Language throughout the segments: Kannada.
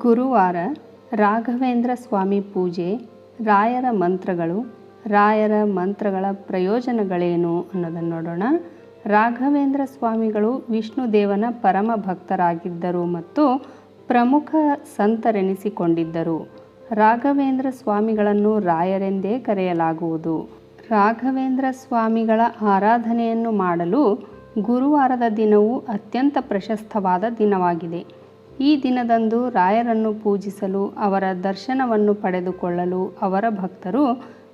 ಗುರುವಾರ ರಾಘವೇಂದ್ರ ಸ್ವಾಮಿ ಪೂಜೆ, ರಾಯರ ಮಂತ್ರಗಳು, ರಾಯರ ಮಂತ್ರಗಳ ಪ್ರಯೋಜನಗಳೇನು ಅನ್ನೋದನ್ನು ನೋಡೋಣ. ರಾಘವೇಂದ್ರ ಸ್ವಾಮಿಗಳು ವಿಷ್ಣುದೇವನ ಪರಮ ಭಕ್ತರಾಗಿದ್ದರು ಮತ್ತು ಪ್ರಮುಖ ಸಂತರೆನಿಸಿಕೊಂಡಿದ್ದರು. ರಾಘವೇಂದ್ರ ಸ್ವಾಮಿಗಳನ್ನು ರಾಯರೆಂದೇ ಕರೆಯಲಾಗುವುದು. ರಾಘವೇಂದ್ರ ಸ್ವಾಮಿಗಳ ಆರಾಧನೆಯನ್ನು ಮಾಡಲು ಗುರುವಾರದ ದಿನವು ಅತ್ಯಂತ ಪ್ರಶಸ್ತವಾದ ದಿನವಾಗಿದೆ. ಈ ದಿನದಂದು ರಾಯರನ್ನು ಪೂಜಿಸಲು, ಅವರ ದರ್ಶನವನ್ನು ಪಡೆದುಕೊಳ್ಳಲು ಅವರ ಭಕ್ತರು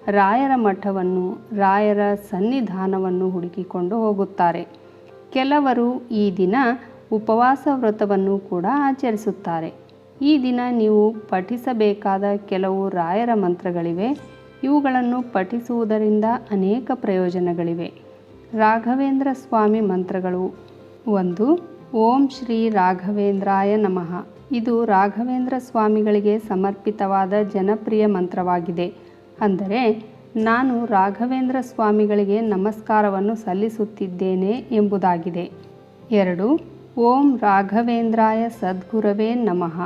ರಾಯರ ಮಠವನ್ನು, ರಾಯರ ಸನ್ನಿಧಾನವನ್ನು ಹುಡುಕಿಕೊಂಡು ಹೋಗುತ್ತಾರೆ. ಕೆಲವರು ಈ ದಿನ ಉಪವಾಸ ವ್ರತವನ್ನು ಕೂಡ ಆಚರಿಸುತ್ತಾರೆ. ಈ ದಿನ ನೀವು ಪಠಿಸಬೇಕಾದ ಕೆಲವು ರಾಯರ ಮಂತ್ರಗಳಿವೆ. ಇವುಗಳನ್ನು ಪಠಿಸುವುದರಿಂದ ಅನೇಕ ಪ್ರಯೋಜನಗಳಿವೆ. ರಾಘವೇಂದ್ರ ಸ್ವಾಮಿ ಮಂತ್ರಗಳು. 1. ಓಂ ಶ್ರೀ ರಾಘವೇಂದ್ರಾಯ ನಮಃ. ಇದು ರಾಘವೇಂದ್ರ ಸ್ವಾಮಿಗಳಿಗೆ ಸಮರ್ಪಿತವಾದ ಜನಪ್ರಿಯ ಮಂತ್ರವಾಗಿದೆ. ಅಂದರೆ, ನಾನು ರಾಘವೇಂದ್ರ ಸ್ವಾಮಿಗಳಿಗೆ ನಮಸ್ಕಾರವನ್ನು ಸಲ್ಲಿಸುತ್ತಿದ್ದೇನೆ ಎಂಬುದಾಗಿದೆ. 2. ಓಂ ರಾಘವೇಂದ್ರಾಯ ಸದ್ಗುರವೇ ನಮಃ.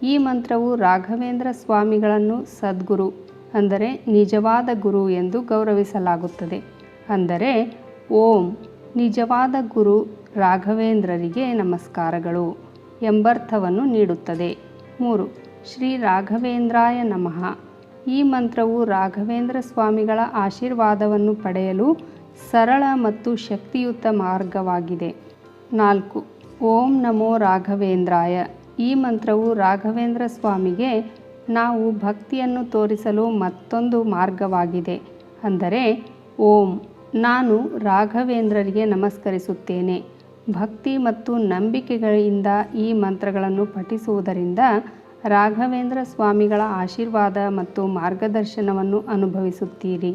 ಈ ಮಂತ್ರವು ರಾಘವೇಂದ್ರ ಸ್ವಾಮಿಗಳನ್ನು ಸದ್ಗುರು, ಅಂದರೆ ನಿಜವಾದ ಗುರು ಎಂದು ಗೌರವಿಸಲಾಗುತ್ತದೆ. ಅಂದರೆ, ಓಂ ನಿಜವಾದ ಗುರು ರಾಘವೇಂದ್ರರಿಗೆ ನಮಸ್ಕಾರಗಳು ಎಂಬರ್ಥವನ್ನು ನೀಡುತ್ತದೆ. 3. ಶ್ರೀ ರಾಘವೇಂದ್ರಾಯ ನಮಃ. ಈ ಮಂತ್ರವು ರಾಘವೇಂದ್ರ ಸ್ವಾಮಿಗಳ ಆಶೀರ್ವಾದವನ್ನು ಪಡೆಯಲು ಸರಳ ಮತ್ತು ಶಕ್ತಿಯುತ ಮಾರ್ಗವಾಗಿದೆ. 4. ಓಂ ನಮೋ ರಾಘವೇಂದ್ರಾಯ. ಈ ಮಂತ್ರವು ರಾಘವೇಂದ್ರ ಸ್ವಾಮಿಗೆ ನಾವು ಭಕ್ತಿಯನ್ನು ತೋರಿಸಲು ಮತ್ತೊಂದು ಮಾರ್ಗವಾಗಿದೆ. ಅಂದರೆ, ಓಂ ನಾನು ರಾಘವೇಂದ್ರರಿಗೆ ನಮಸ್ಕರಿಸುತ್ತೇನೆ. ಭಕ್ತಿ ಮತ್ತು ನಂಬಿಕೆಗಳಿಂದ ಈ ಮಂತ್ರಗಳನ್ನು ಪಠಿಸುವುದರಿಂದ ರಾಘವೇಂದ್ರ ಸ್ವಾಮಿಗಳ ಆಶೀರ್ವಾದ ಮತ್ತು ಮಾರ್ಗದರ್ಶನವನ್ನು ಅನುಭವಿಸುತ್ತೀರಿ.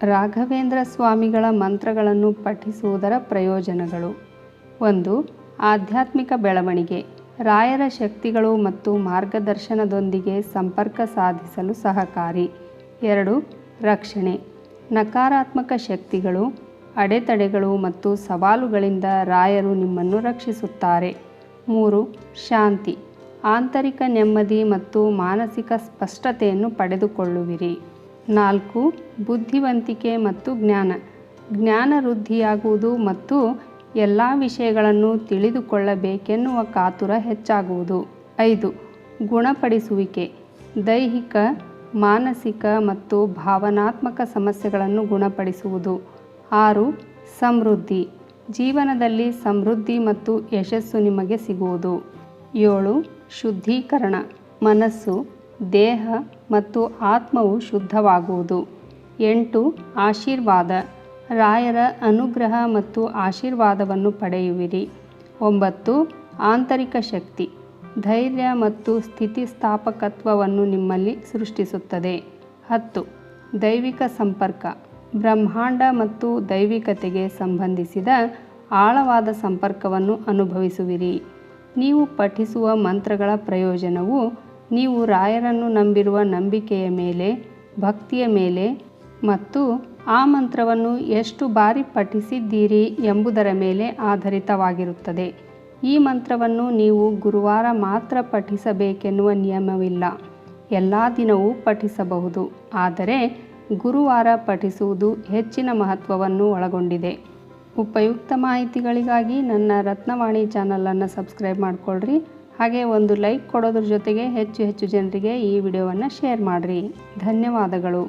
ರಾಘವೇಂದ್ರ ಸ್ವಾಮಿಗಳ ಮಂತ್ರಗಳನ್ನು ಪಠಿಸುವುದರ ಪ್ರಯೋಜನಗಳು. 1. ಆಧ್ಯಾತ್ಮಿಕ ಬೆಳವಣಿಗೆ. ರಾಯರ ಶಕ್ತಿಗಳು ಮತ್ತು ಮಾರ್ಗದರ್ಶನದೊಂದಿಗೆ ಸಂಪರ್ಕ ಸಾಧಿಸಲು ಸಹಕಾರಿ. 2. ರಕ್ಷಣೆ. ನಕಾರಾತ್ಮಕ ಶಕ್ತಿಗಳು, ಅಡೆತಡೆಗಳು ಮತ್ತು ಸವಾಲುಗಳಿಂದ ರಾಯರು ನಿಮ್ಮನ್ನು ರಕ್ಷಿಸುತ್ತಾರೆ. 3. ಶಾಂತಿ. ಆಂತರಿಕ ನೆಮ್ಮದಿ ಮತ್ತು ಮಾನಸಿಕ ಸ್ಪಷ್ಟತೆಯನ್ನು ಪಡೆದುಕೊಳ್ಳುವಿರಿ. 4. ಬುದ್ಧಿವಂತಿಕೆ ಮತ್ತು ಜ್ಞಾನ. ಜ್ಞಾನ ವೃದ್ಧಿಯಾಗುವುದು ಮತ್ತು ಎಲ್ಲ ವಿಷಯಗಳನ್ನು ತಿಳಿದುಕೊಳ್ಳಬೇಕೆನ್ನುವ ಕಾತುರ ಹೆಚ್ಚಾಗುವುದು. 5. ಗುಣಪಡಿಸುವಿಕೆ. ದೈಹಿಕ, ಮಾನಸಿಕ ಮತ್ತು ಭಾವನಾತ್ಮಕ ಸಮಸ್ಯೆಗಳನ್ನು ಗುಣಪಡಿಸುವುದು. 6. ಸಮೃದ್ಧಿ. ಜೀವನದಲ್ಲಿ ಸಮೃದ್ಧಿ ಮತ್ತು ಯಶಸ್ಸು ನಿಮಗೆ ಸಿಗುವುದು. 7. ಶುದ್ಧೀಕರಣ. ಮನಸ್ಸು, ದೇಹ ಮತ್ತು ಆತ್ಮವು ಶುದ್ಧವಾಗುವುದು. 8. ಆಶೀರ್ವಾದ. ರಾಯರ ಅನುಗ್ರಹ ಮತ್ತು ಆಶೀರ್ವಾದವನ್ನು ಪಡೆಯುವಿರಿ. 9. ಆಂತರಿಕ ಶಕ್ತಿ. ಧೈರ್ಯ ಮತ್ತು ಸ್ಥಿತಿಸ್ಥಾಪಕತ್ವವನ್ನು ನಿಮ್ಮಲ್ಲಿ ಸೃಷ್ಟಿಸುತ್ತದೆ. 10. ದೈವಿಕ ಸಂಪರ್ಕ. ಬ್ರಹ್ಮಾಂಡ ಮತ್ತು ದೈವಿಕತೆಗೆ ಸಂಬಂಧಿಸಿದ ಆಳವಾದ ಸಂಪರ್ಕವನ್ನು ಅನುಭವಿಸುವಿರಿ. ನೀವು ಪಠಿಸುವ ಮಂತ್ರಗಳ ಪ್ರಯೋಜನವು ನೀವು ರಾಯರನ್ನು ನಂಬಿರುವ ನಂಬಿಕೆಯ ಮೇಲೆ, ಭಕ್ತಿಯ ಮೇಲೆ ಮತ್ತು ಆ ಮಂತ್ರವನ್ನು ಎಷ್ಟು ಬಾರಿ ಪಠಿಸಿದ್ದೀರಿ ಎಂಬುದರ ಮೇಲೆ ಆಧಾರಿತವಾಗಿರುತ್ತದೆ. ಈ ಮಂತ್ರವನ್ನು ನೀವು ಗುರುವಾರ ಮಾತ್ರ ಪಠಿಸಬೇಕೆನ್ನುವ ನಿಯಮವಿಲ್ಲ. ಎಲ್ಲ ದಿನವೂ ಪಠಿಸಬಹುದು, ಆದರೆ ಗುರುವಾರ ಪಠಿಸುವುದು ಹೆಚ್ಚಿನ ಮಹತ್ವವನ್ನು ಒಳಗೊಂಡಿದೆ. ಉಪಯುಕ್ತ ಮಾಹಿತಿಗಳಿಗಾಗಿ ನನ್ನ ರತ್ನವಾಣಿ ಚಾನಲನ್ನು ಸಬ್ಸ್ಕ್ರೈಬ್ ಮಾಡಿಕೊಳ್ಳ್ರಿ. ಹಾಗೆ ಒಂದು ಲೈಕ್ ಕೊಡೋದ್ರ ಜೊತೆಗೆ ಹೆಚ್ಚು ಜನರಿಗೆ ಈ ವಿಡಿಯೋವನ್ನು ಶೇರ್ ಮಾಡಿರಿ. ಧನ್ಯವಾದಗಳು.